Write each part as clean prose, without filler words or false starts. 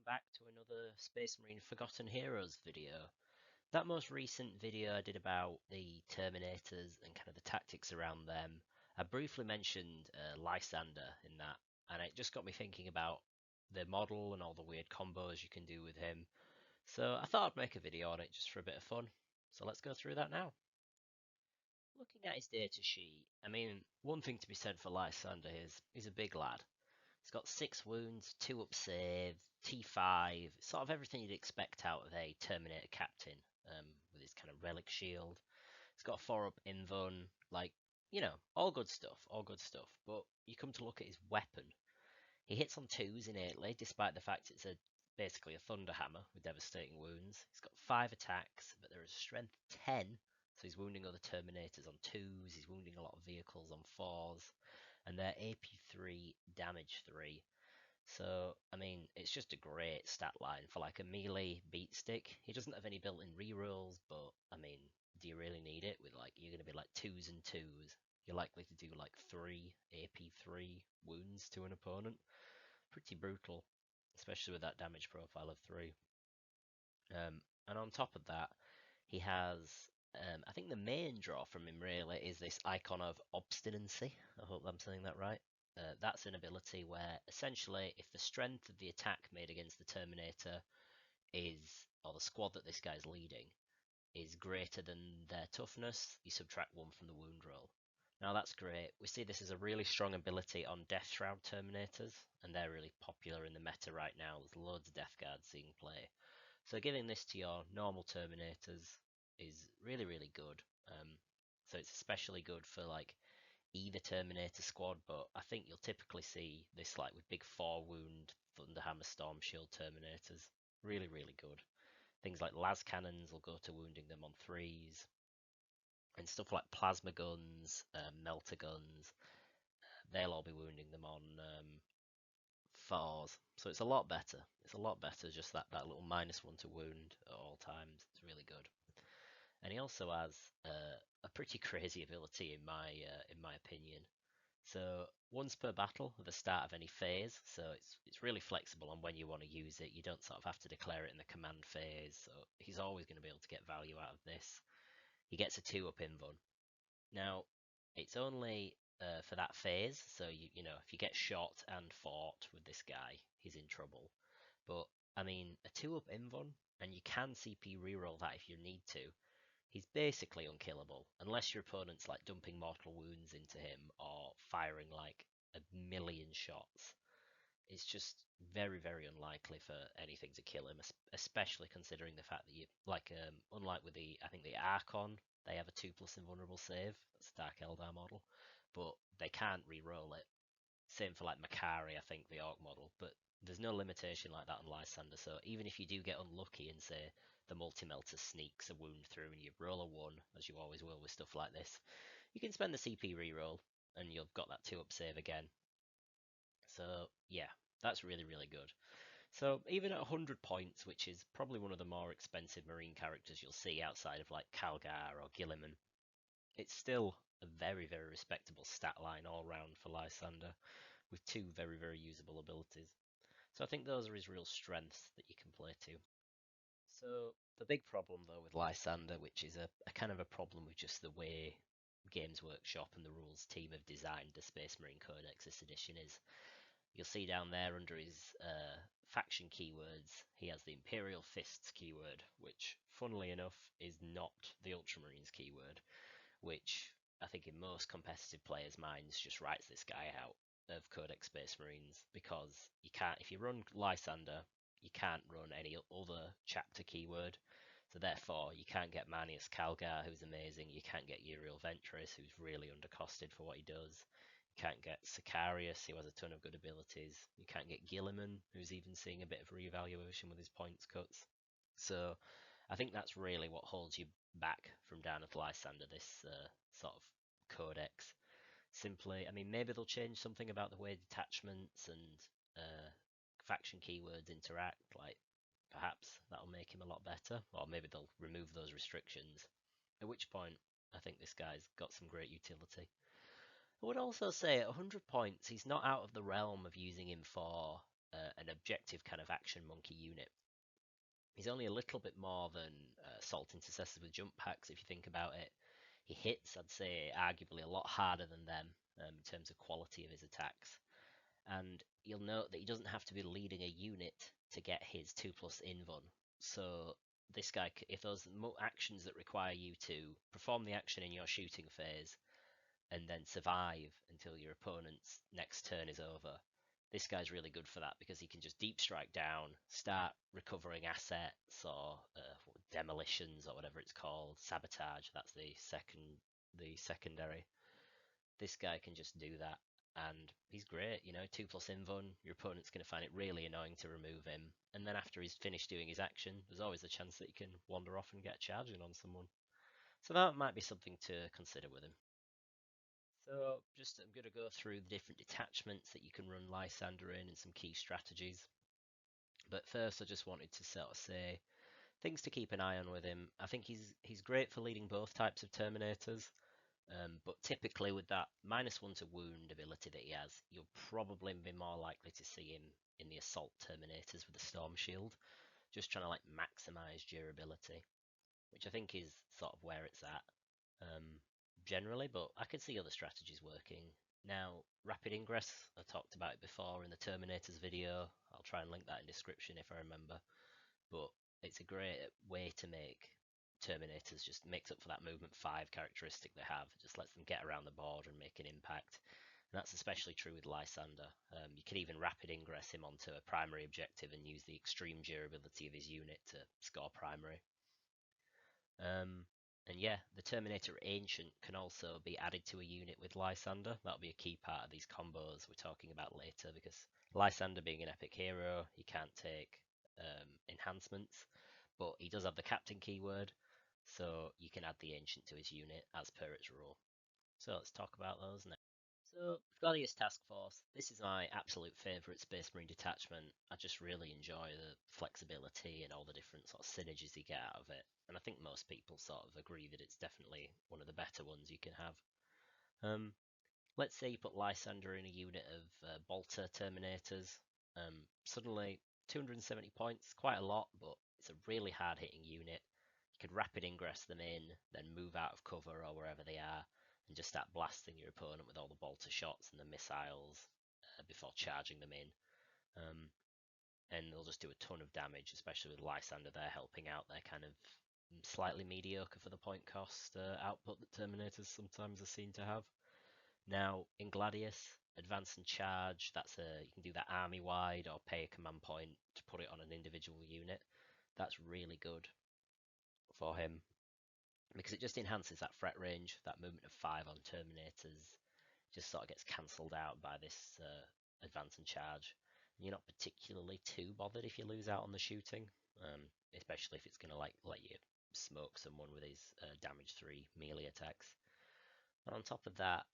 welcome back to another Space Marine Forgotten Heroes video. That most recent video I did about the Terminators and kind of the tactics around them, I briefly mentioned Lysander in that, and it just got me thinking about the model and all the weird combos you can do with him. So I thought I'd make a video on it just for a bit of fun. So let's go through that now. Looking at his data sheet, I mean, one thing to be said for Lysander is he's a big lad. He's got 6 wounds, 2 up save, T5, sort of everything you'd expect out of a Terminator captain, with his kind of relic shield. He's got a 4 up invuln, like, you know, all good stuff, all good stuff. But you come to look at his weapon. He hits on 2s innately, despite the fact it's basically a thunder hammer with devastating wounds. He's got 5 attacks, but there is strength 10, so he's wounding other Terminators on 2s, he's wounding a lot of vehicles on 4s. And they're AP3, damage 3. So, I mean, it's just a great stat line for like a melee beat stick. He doesn't have any built-in rerolls, but, I mean, do you really need it? With like, you're going to be like 2s and 2s. You're likely to do like 3 AP3 wounds to an opponent. Pretty brutal, especially with that damage profile of 3. And on top of that, he has I think the main draw from him really is this icon of obstinacy. I hope I'm saying that right. That's an ability where essentially if the strength of the attack made against the Terminator is, or the squad that this guy's leading, is greater than their toughness, you subtract 1 from the wound roll. Now that's great. We see this as a really strong ability on Death Shroud Terminators, and they're really popular in the meta right now. There's loads of Death Guards seeing play. So giving this to your normal Terminators is really, really good. So it's especially good for like either Terminator squad, but I think you'll typically see this like with big 4 wound Thunderhammer Storm Shield Terminators. Really, really good. Things like las cannons will go to wounding them on 3s, and stuff like plasma guns, melter guns, they'll all be wounding them on 4s. So it's a lot better. It's a lot better just that little -1 to wound at all times. It's really good. And he also has a pretty crazy ability in my opinion. So once per battle at the start of any phase, so it's really flexible on when you want to use it. You don't sort of have to declare it in the command phase. So he's always going to be able to get value out of this. He gets a 2 up invuln. Now it's only for that phase, so you know if you get shot and fought with this guy, he's in trouble. But I mean a 2 up invuln, and you can CP reroll that if you need to. He's basically unkillable, unless your opponent's like dumping mortal wounds into him or firing like 1,000,000 shots. It's just very, very unlikely for anything to kill him, especially considering the fact that you like unlike with I think the Archon, they have a 2+ invulnerable save. That's a Dark Eldar model, but they can't re-roll it. Same for like Makari, I think the Orc model, but there's no limitation like that on Lysander. So even if you do get unlucky and say the multi-melter sneaks a wound through and you roll a 1, as you always will with stuff like this, you can spend the CP reroll and you've got that 2 up save again. So yeah, that's really, really good. So even at 100 points, which is probably one of the more expensive Marine characters you'll see outside of like Calgar or Gilliman, it's still a very, very respectable stat line all round for Lysander, with 2 very, very usable abilities. So I think those are his real strengths that you can play to. So the big problem though with Lysander, which is a kind of a problem with just the way Games Workshop and the rules team have designed the Space Marine Codex this edition, is you'll see down there under his faction keywords, he has the Imperial Fists keyword, which funnily enough is not the Ultramarines keyword, which I think in most competitive players' minds just writes this guy out of Codex Space Marines, because you can't, if you run Lysander, you can't run any other chapter keyword. So therefore, you can't get Manius Calgar, who's amazing. You can't get Uriel Ventris, who's really undercosted for what he does. You can't get Sicarius, who has a ton of good abilities. You can't get Gilliman, who's even seeing a bit of reevaluation with his points cuts. So I think that's really what holds you back from down at Lysander, this sort of codex. Simply, I mean, maybe they'll change something about the way detachments and faction keywords interact, like perhaps that'll make him a lot better, or maybe they'll remove those restrictions, at which point I think this guy's got some great utility. I would also say at 100 points, he's not out of the realm of using him for an objective kind of action monkey unit. He's only a little bit more than assault intercessors with jump packs, if you think about it. He hits, I'd say, arguably a lot harder than them in terms of quality of his attacks. And you'll note that he doesn't have to be leading a unit to get his 2+ invuln. So this guy, if those actions that require you to perform the action in your shooting phase and then survive until your opponent's next turn is over, this guy's really good for that because he can just deep strike down, start recovering assets or demolitions or whatever it's called, sabotage. That's the secondary. This guy can just do that, and he's great. 2+ invuln. Your opponent's going to find it really annoying to remove him, and then after he's finished doing his action, there's always a chance that he can wander off and get charging on someone. So that might be something to consider with him. So I'm going to go through the different detachments that you can run Lysander in and some key strategies. But first, I just wanted to sort of say things to keep an eye on with him. I think he's great for leading both types of Terminators, but typically with that -1 to wound ability that he has, you'll probably be more likely to see him in the Assault Terminators with the Storm Shield, just trying to like maximize durability, which I think is sort of where it's at. Generally, but I could see other strategies working. Now, rapid ingress, I talked about it before in the Terminators video. I'll try and link that in description if I remember. But it's a great way to make Terminators just makes up for that movement 5 characteristic they have. It just lets them get around the board and make an impact. And that's especially true with Lysander. You can even rapid ingress him onto a primary objective and use the extreme durability of his unit to score primary. And yeah, the Terminator Ancient can also be added to a unit with Lysander. That'll be a key part of these combos we're talking about later, because Lysander being an epic hero, he can't take enhancements, but he does have the Captain keyword, so you can add the Ancient to his unit as per its rule. So let's talk about those now. So, Gladius Task Force. This is my absolute favourite Space Marine detachment. I just really enjoy the flexibility and all the different sort of synergies you get out of it. And I think most people sort of agree that it's definitely one of the better ones you can have. Let's say you put Lysander in a unit of Bolter Terminators. Suddenly, 270 points, quite a lot, but it's a really hard-hitting unit. You could rapid ingress them in, then move out of cover or wherever they are, and just start blasting your opponent with all the bolter shots and the missiles before charging them in. And they'll just do a ton of damage, especially with Lysander there helping out. They're kind of slightly mediocre for the point cost output that Terminators sometimes are seen to have. Now, in Gladius, advance and charge, you can do that army-wide or pay a command point to put it on an individual unit. That's really good for him, because it just enhances that threat range. That movement of 5 on Terminators just sort of gets cancelled out by this advance and charge. And you're not particularly too bothered if you lose out on the shooting, especially if it's going to let you smoke someone with his damage 3 melee attacks. And on top of that,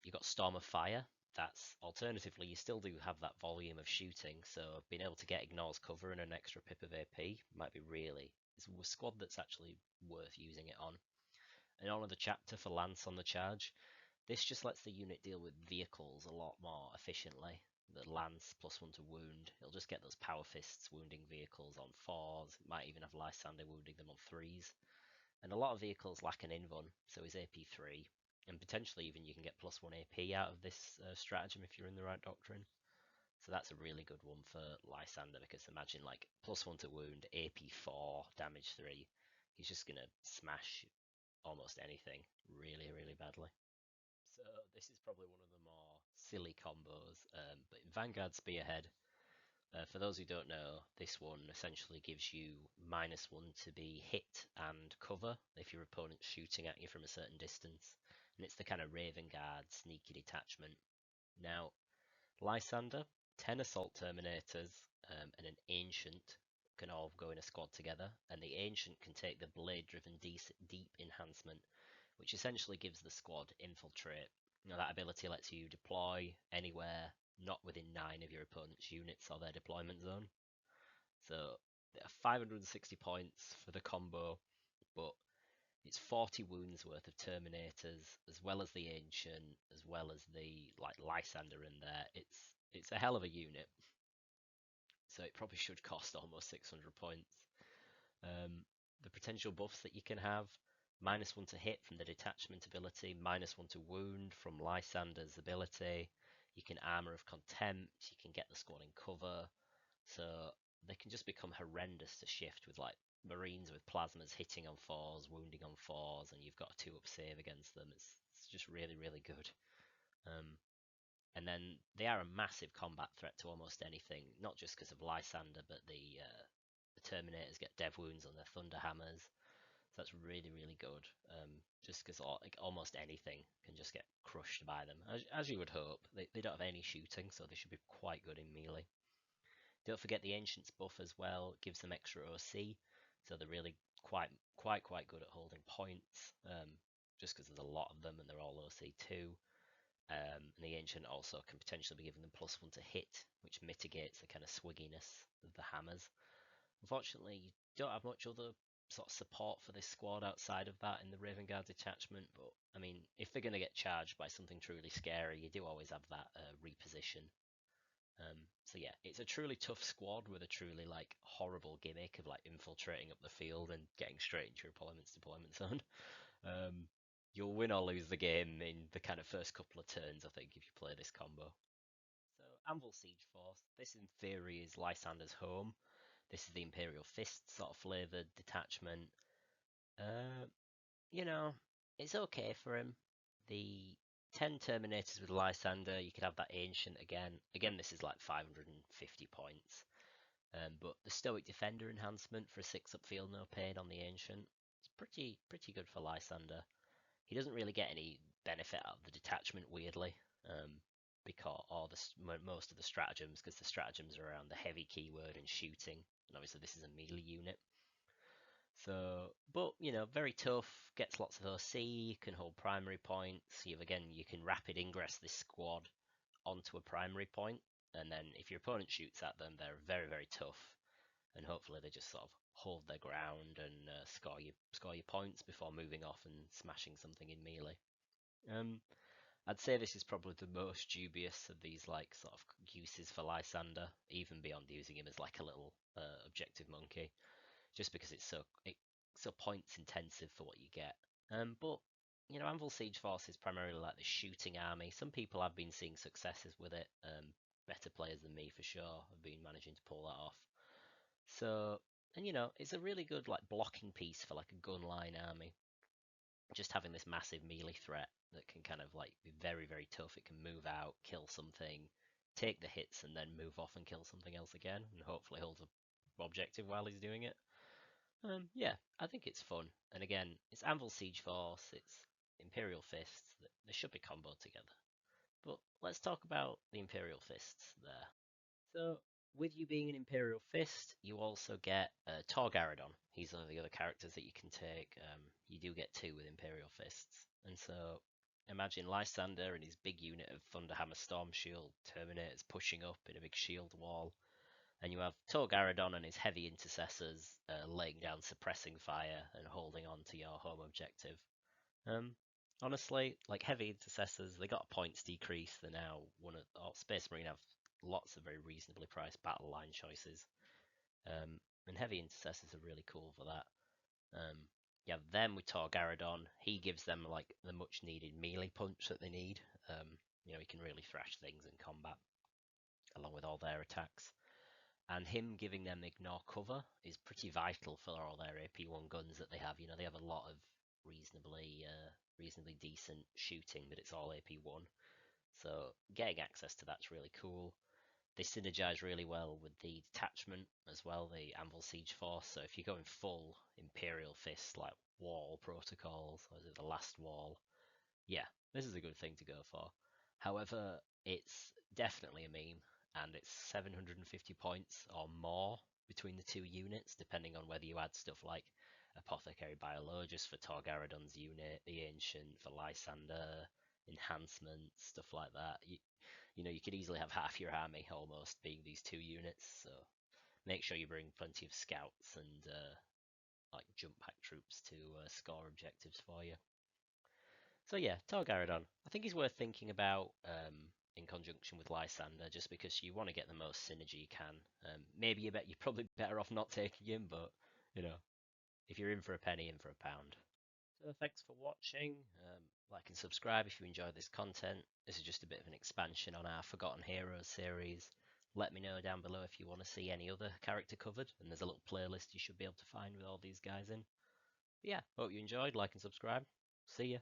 you've got Storm of Fire. That's alternatively, you still do have that volume of shooting, so being able to get ignores cover and an extra pip of AP might be it's a squad that's actually worth using it on. And on the chapter for Lance on the charge, this just lets the unit deal with vehicles a lot more efficiently. The Lance +1 to wound, it'll just get those Power Fists wounding vehicles on 4s, it might even have Lysander wounding them on 3s. And a lot of vehicles lack an invuln, so his AP 3, and potentially even you can get +1 AP out of this stratagem if you're in the right doctrine. So that's a really good one for Lysander, because imagine like +1 to wound, AP 4, damage 3. He's just going to smash almost anything really, really badly. So this is probably one of the more silly combos, but in Vanguard Spearhead, for those who don't know, this one essentially gives you -1 to be hit and cover if your opponent's shooting at you from a certain distance. And it's the kind of Raven Guard sneaky detachment. Now, Lysander, 10 Assault Terminators, and an Ancient can all go in a squad together. And the Ancient can take the Blade-driven Deep Enhancement, which essentially gives the squad Infiltrate. Now, that ability lets you deploy anywhere not within 9 of your opponent's units or their deployment zone. So 560 points for the combo, but it's 40 wounds worth of Terminators, as well as the Ancient, as well as the Lysander in there. It's a hell of a unit. so it probably should cost almost 600 points. The potential buffs that you can have: -1 to hit from the detachment ability, -1 to wound from Lysander's ability. You can armor of contempt, you can get the squad in cover, so they can just become horrendous to shift with like Marines with plasmas hitting on 4s, wounding on 4s, and you've got a 2-up save against them. It's just really, really good. And then they are a massive combat threat to almost anything, not just because of Lysander, but the Terminators get dev wounds on their Thunder Hammers. So that's really, really good. Just because like, almost anything can just get crushed by them. As you would hope. They don't have any shooting, so they should be quite good in melee. Don't forget the Ancients buff as well. It gives them extra OC, so they're really quite good at holding points. Just because there's a lot of them and they're all OC too. And the Ancient also can potentially be giving them +1 to hit, which mitigates the kind of swigginess of the hammers. Unfortunately, you don't have much other sort of support for this squad outside of that in the Raven Guard detachment, but I mean, if they're going to get charged by something truly scary, you do always have that reposition. So yeah, it's a truly tough squad with a truly like horrible gimmick of like infiltrating up the field and getting straight into your opponent's deployment zone. You'll win or lose the game in the kind of first couple of turns, I think, if you play this combo. So Anvil Siege Force, this in theory is Lysander's home. This is the Imperial Fists sort of flavoured detachment. You know, it's okay for him. The 10 Terminators with Lysander, you could have that Ancient again. Again, this is like 550 points. But the Stoic Defender enhancement for a 6-up Feel No Pain on the Ancient, it's pretty good for Lysander. He doesn't really get any benefit out of the detachment, weirdly, because most of the stratagems, because the stratagems are around the heavy keyword and shooting, and obviously this is a melee unit. So, but you know, very tough, gets lots of OC, can hold primary points. You can rapid ingress this squad onto a primary point, and then if your opponent shoots at them, they're very, very tough, and hopefully they just sort of hold their ground and score your points before moving off and smashing something in melee. I'd say this is probably the most dubious of these like sort of uses for Lysander, even beyond using him as like a little objective monkey, just because it's so points intensive for what you get. But you know, Anvil Siege Force is primarily like the shooting army. Some people have been seeing successes with it. Better players than me for sure have been managing to pull that off. So, and you know, it's a really good like blocking piece for like a gunline army. Just having this massive melee threat that can kind of like be very, very tough. It can move out, kill something, take the hits, and then move off and kill something else again, and hopefully hold a objective while he's doing it. Yeah, I think it's fun. And again, it's Anvil Siege Force, it's Imperial Fists. They should be comboed together. But let's talk about the Imperial Fists there. So, with you being an Imperial Fist, you also get Tor Garadon. He's one of the other characters that you can take. You do get 2 with Imperial Fists. And so, imagine Lysander and his big unit of Thunderhammer Storm Shield Terminators pushing up in a big shield wall. And you have Tor Garadon and his heavy intercessors laying down suppressing fire and holding on to your home objective. Honestly, like heavy intercessors, they got a points decrease. They're now Space Marine have lots of very reasonably priced battle line choices. And heavy intercessors are really cool for that. You have them with Tor Garadon. He gives them like the much needed melee punch that they need. You know, he can really thrash things in combat along with all their attacks. And him giving them ignore cover is pretty vital for all their AP1 guns that they have. You know, they have a lot of reasonably decent shooting, but it's all AP1. So getting access to that's really cool. They synergize really well with the detachment as well, the Anvil Siege Force. So if you're going full Imperial Fist, like wall protocols, or is it the last wall? Yeah, this is a good thing to go for. However, it's definitely a meme, and it's 750 points or more between the 2 units, depending on whether you add stuff like Apothecary Biologist for Tor Garadon's unit, the Ancient for Lysander, enhancements, stuff like that. You know, you could easily have half your army almost being these 2 units, so make sure you bring plenty of scouts and like jump pack troops to score objectives for you. So yeah, Tor Garadon. I think he's worth thinking about. in conjunction with Lysander, just because you want to get the most synergy you can. Maybe you're probably better off not taking him, but you know, if you're in for a penny, in for a pound. So thanks for watching. Like and subscribe if you enjoy this content. This is just a bit of an expansion on our Forgotten Heroes series. Let me know down below if you want to see any other character covered, and there's a little playlist you should be able to find with all these guys in. But yeah, hope you enjoyed. Like and subscribe. See ya.